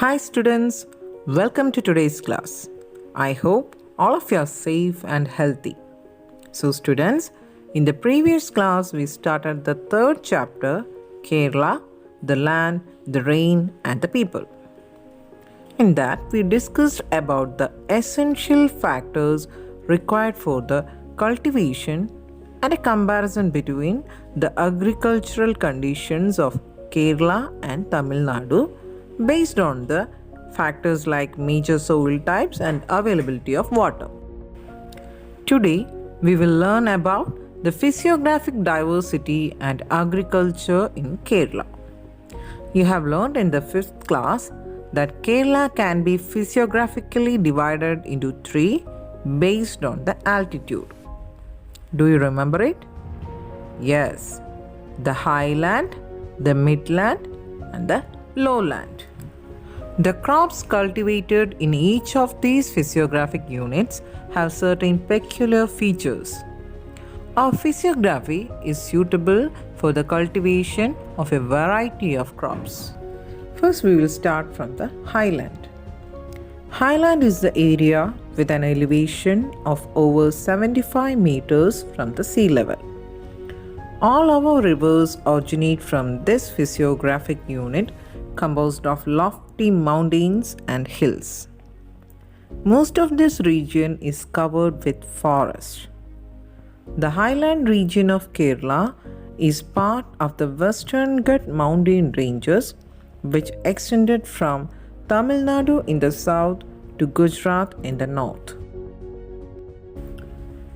Hi students, welcome to today's class. I hope all of you are safe and healthy. So students, in the previous class we started the third chapter, Kerala, the land, the rain and the people. In that we discussed about the essential factors required for the cultivation and a comparison between the agricultural conditions of Kerala and Tamil Nadu based on the factors like major soil types and availability of water. Today, we will learn about the physiographic diversity and agriculture in Kerala. You have learned in the 5th class that Kerala can be physiographically divided into 3 based on the altitude. Do you remember it? Yes, the Highland, the Midland and the Lowland. The crops cultivated in each of these physiographic units have certain peculiar features. Our physiography is suitable for the cultivation of a variety of crops. First, we will start from the highland. Highland is the area with an elevation of over 75 meters from the sea level. All our rivers originate from this physiographic unit composed of lofty mountains and hills. Most of this region is covered with forest. The highland region of Kerala is part of the Western Ghat mountain ranges, which extended from Tamil Nadu in the south to Gujarat in the north.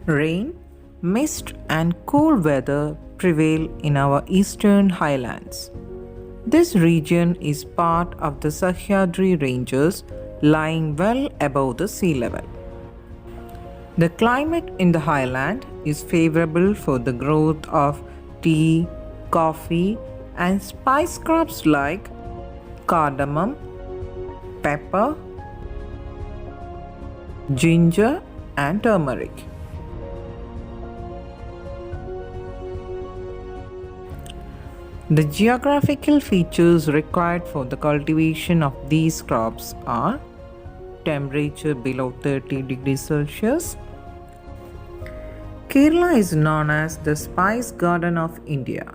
Rain, mist and cool weather prevail in our eastern highlands. This region is part of the Sahyadri ranges lying well above the sea level. The climate in the highland is favorable for the growth of tea, coffee and spice crops like cardamom, pepper, ginger and turmeric. The geographical features required for the cultivation of these crops are temperature below 30 degrees Celsius. Kerala is known as the spice garden of India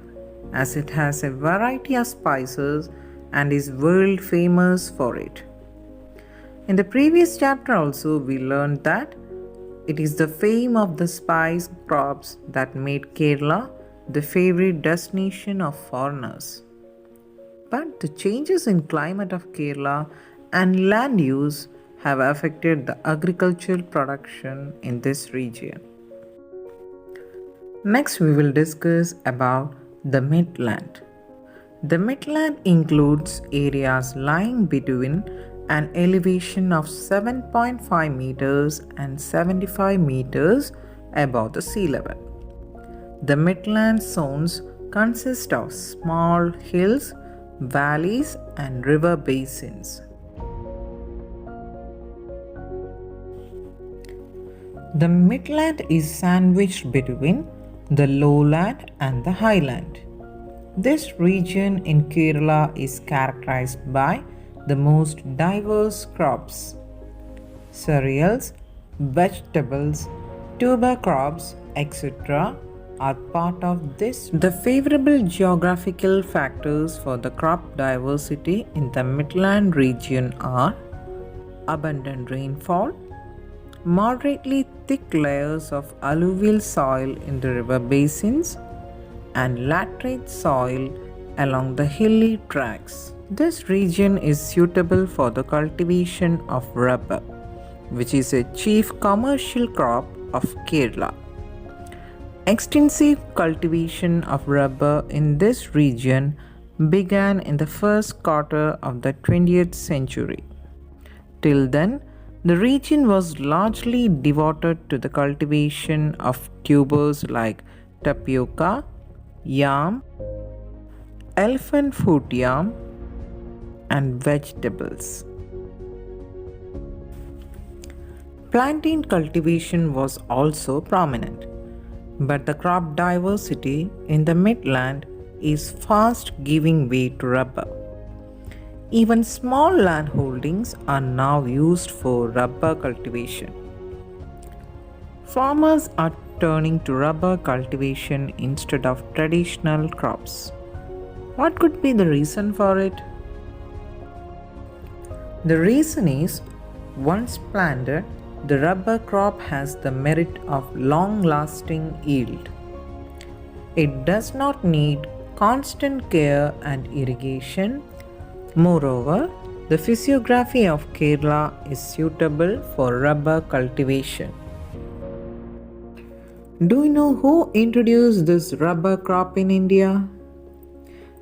as it has a variety of spices and is world famous for it. In the previous chapter also we learned that it is the fame of the spice crops that made Kerala the favorite destination of foreigners. But the changes in climate of Kerala and land use have affected the agricultural production in this region. Next we will discuss about the Midland. The Midland includes areas lying between an elevation of 7.5 meters and 75 meters above the sea level. The Midland zones consist of small hills, valleys and river basins. The Midland is sandwiched between the Lowland and the Highland. This region in Kerala is characterized by the most diverse crops, cereals, vegetables, tuber crops, etc. are part of this. The favorable geographical factors for the crop diversity in the Midland region are abundant rainfall, moderately thick layers of alluvial soil in the river basins, and laterite soil along the hilly tracts. This region is suitable for the cultivation of rubber, which is a chief commercial crop of Kerala. Extensive cultivation of rubber in this region began in the first quarter of the 20th century. Till then, the region was largely devoted to the cultivation of tubers like tapioca, yam, elephant foot yam, and vegetables. Plantain cultivation was also prominent. But the crop diversity in the Midland is fast giving way to rubber. Even small land holdings are now used for rubber cultivation. Farmers are turning to rubber cultivation instead of traditional crops. What could be the reason for it? The reason is, once planted, the rubber crop has the merit of long-lasting yield. It does not need constant care and irrigation. Moreover, the physiography of Kerala is suitable for rubber cultivation. Do you know who introduced this rubber crop in India?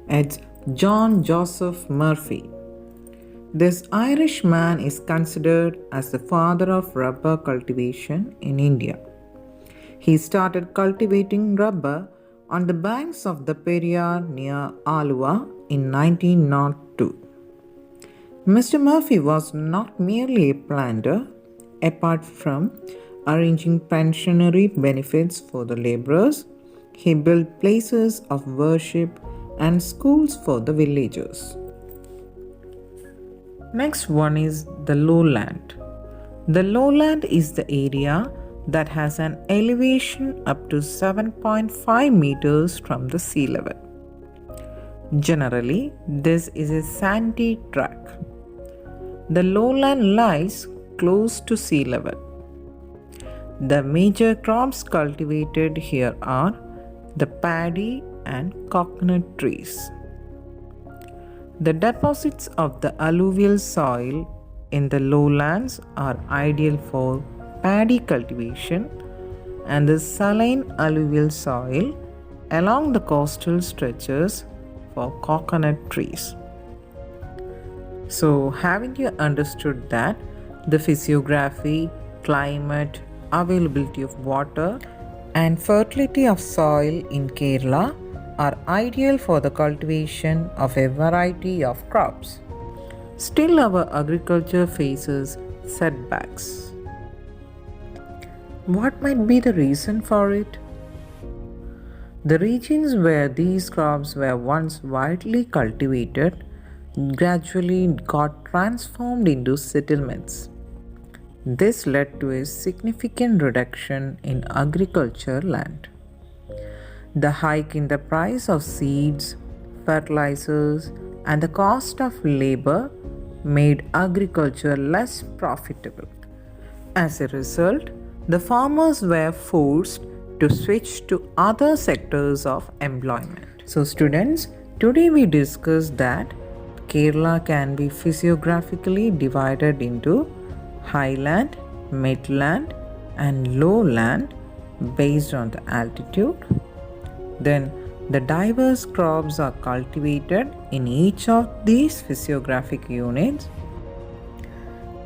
It's John Joseph Murphy. This Irish man is considered as the father of rubber cultivation in India. He started cultivating rubber on the banks of the Periyar near Alua in 1902. Mr. Murphy was not merely a planter. Apart from arranging pensionary benefits for the laborers, he built places of worship and schools for the villagers. Next one is the lowland. The lowland is the area that has an elevation up to 7.5 meters from the sea level. Generally, this is a sandy track. The lowland lies close to sea level. The major crops cultivated here are the paddy and coconut trees. The deposits of the alluvial soil in the lowlands are ideal for paddy cultivation, and the saline alluvial soil along the coastal stretches for coconut trees. So, haven't you understood that the physiography, climate, availability of water, and fertility of soil in Kerala are ideal for the cultivation of a variety of crops? Still, our agriculture faces setbacks. What might be the reason for it? The regions where these crops were once widely cultivated gradually got transformed into settlements. This led to a significant reduction in agriculture land. The hike in the price of seeds, fertilizers, and the cost of labor made agriculture less profitable. As a result, the farmers were forced to switch to other sectors of employment. So, students, today we discussed that Kerala can be physiographically divided into Highland, Midland, and Lowland based on the altitude. Then, the diverse crops are cultivated in each of these physiographic units,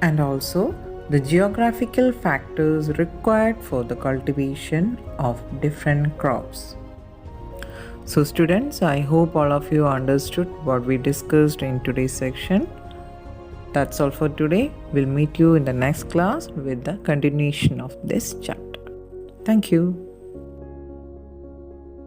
and also the geographical factors required for the cultivation of different crops. So students, I hope all of you understood what we discussed in today's section. That's all for today. We'll meet you in the next class with the continuation of this chapter. Thank you.